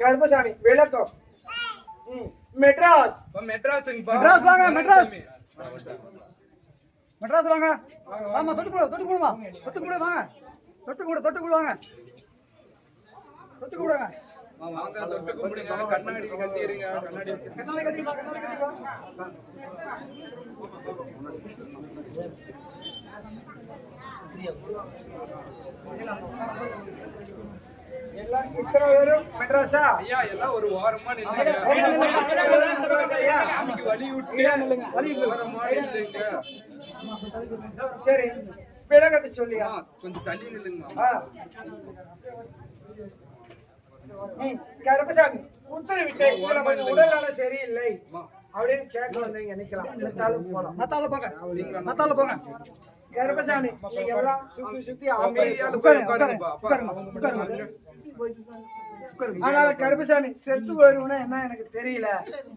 கருப்பசாமி விளக்கம். மெட்ராஸ் மெட்ராஸ் வாங்க. மெட்ராஸ் வாங்க. ஆமா தொட்டுக்குள்ள வாங்க. தொட்டுக்குள்ள வாங்க. வாங்க தொட்டு கும்பிடுங்க. கண்ணாடி கட்டிடுங்க. கண்ணாடி கட்டி வா. எல்லாம் இத்தனை பேரும் மெட்ராஸா? ஐயா எல்லாம் ஒரு வாரமா நின்னுங்க. வலி விட்டு வாரமா நின்னுங்க. சரி விளக்கத்தை சொல்லியா? கொஞ்சம் தள்ளி நில்லுங்க. கருப்பசாமி உத்தரவிட்டு உடல்நல சரியில்லை அப்படின்னு கேட்க வந்தீங்க. நிக்கலாம் மத்தால போங்க. கருப்பசாமி நீங்க எல்லாம் சுத்தி ஆனால கருப்பசாமி செத்து போயிருவோம்னா என்ன எனக்கு தெரியல,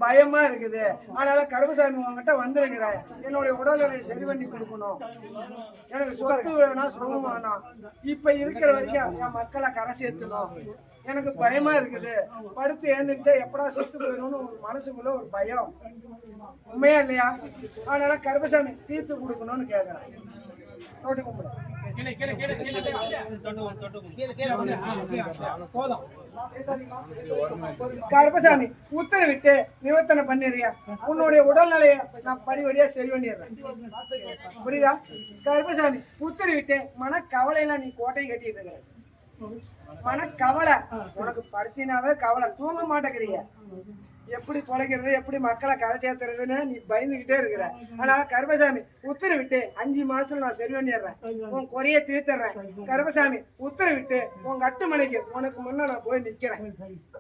பயமா இருக்குது. ஆனால கருப்பசாமி உங்ககிட்ட வந்திருக்கிறேன். என்னுடைய உடல்நிலையை சரி பண்ணி கொடுக்கணும். எனக்கு சொத்து வேணாம், சுகம் வேணாம். இப்ப இருக்கிற வரைக்கும் என் மக்களை கரை சேர்த்தணும். எனக்கு பயமா இருக்குது. படுத்து எழுந்திரிச்சா எப்படா செத்து போயிடும்னு ஒரு மனசுக்குள்ள ஒரு பயம். உண்மையா இல்லையா? அதனால கருப்பசாமி தீர்த்து கொடுக்கணும்னு கேட்கிறேன். தோட்டி கும்பிடு. கருப்பசாமி உத்தரவிட்டு நிவர்த்தனை பண்ணிடுறியா? உன்னுடைய உடல்நிலையை நான் படிவடியா சரி பண்ணிடுறேன். புரியுதா? கருப்பசாமி உத்தரவிட்டு மனக்கவலையெல்லாம் நீ கோட்டை கட்டிட்டு இருக்கிற. மனக்கவலை உனக்கு படுத்தினாவே கவலை. தூங்க மாட்டேங்கிறிய. எப்படி பொழைக்கிறது, எப்படி மக்களை கரை சேர்த்துறதுன்னு நீ பயந்துகிட்டே இருக்கிற. அதனால கருப்பசாமி உத்தரவிட்டு 5 மாசத்துல நான் சரி பண்ணிடுறேன். உன் குறைய தீர்த்துறேன். கருப்பசாமி உத்தரவிட்டு உன் கட்டுமனைக்கு உனக்கு முன்ன நான் போய் நிக்கிறேன்.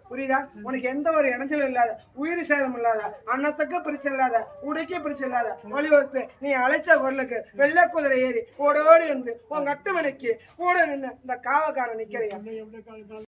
புரியுதா? உனக்கு எந்த ஒரு இடைஞ்சலும் இல்லாத, உயிர் சேதம் இல்லாத, அன்னத்துக்கு பிரச்சனை இல்லாத, உடைக்க பிரச்சனை இல்லாத வழிவகுத்து நீ அழைச்ச குரலுக்கு வெள்ளை குதிரை ஏறி ஓடோடி வந்து உன் கட்டுமனைக்கு கூட நின்று இந்த காவக்காரன் நிக்கிறையா.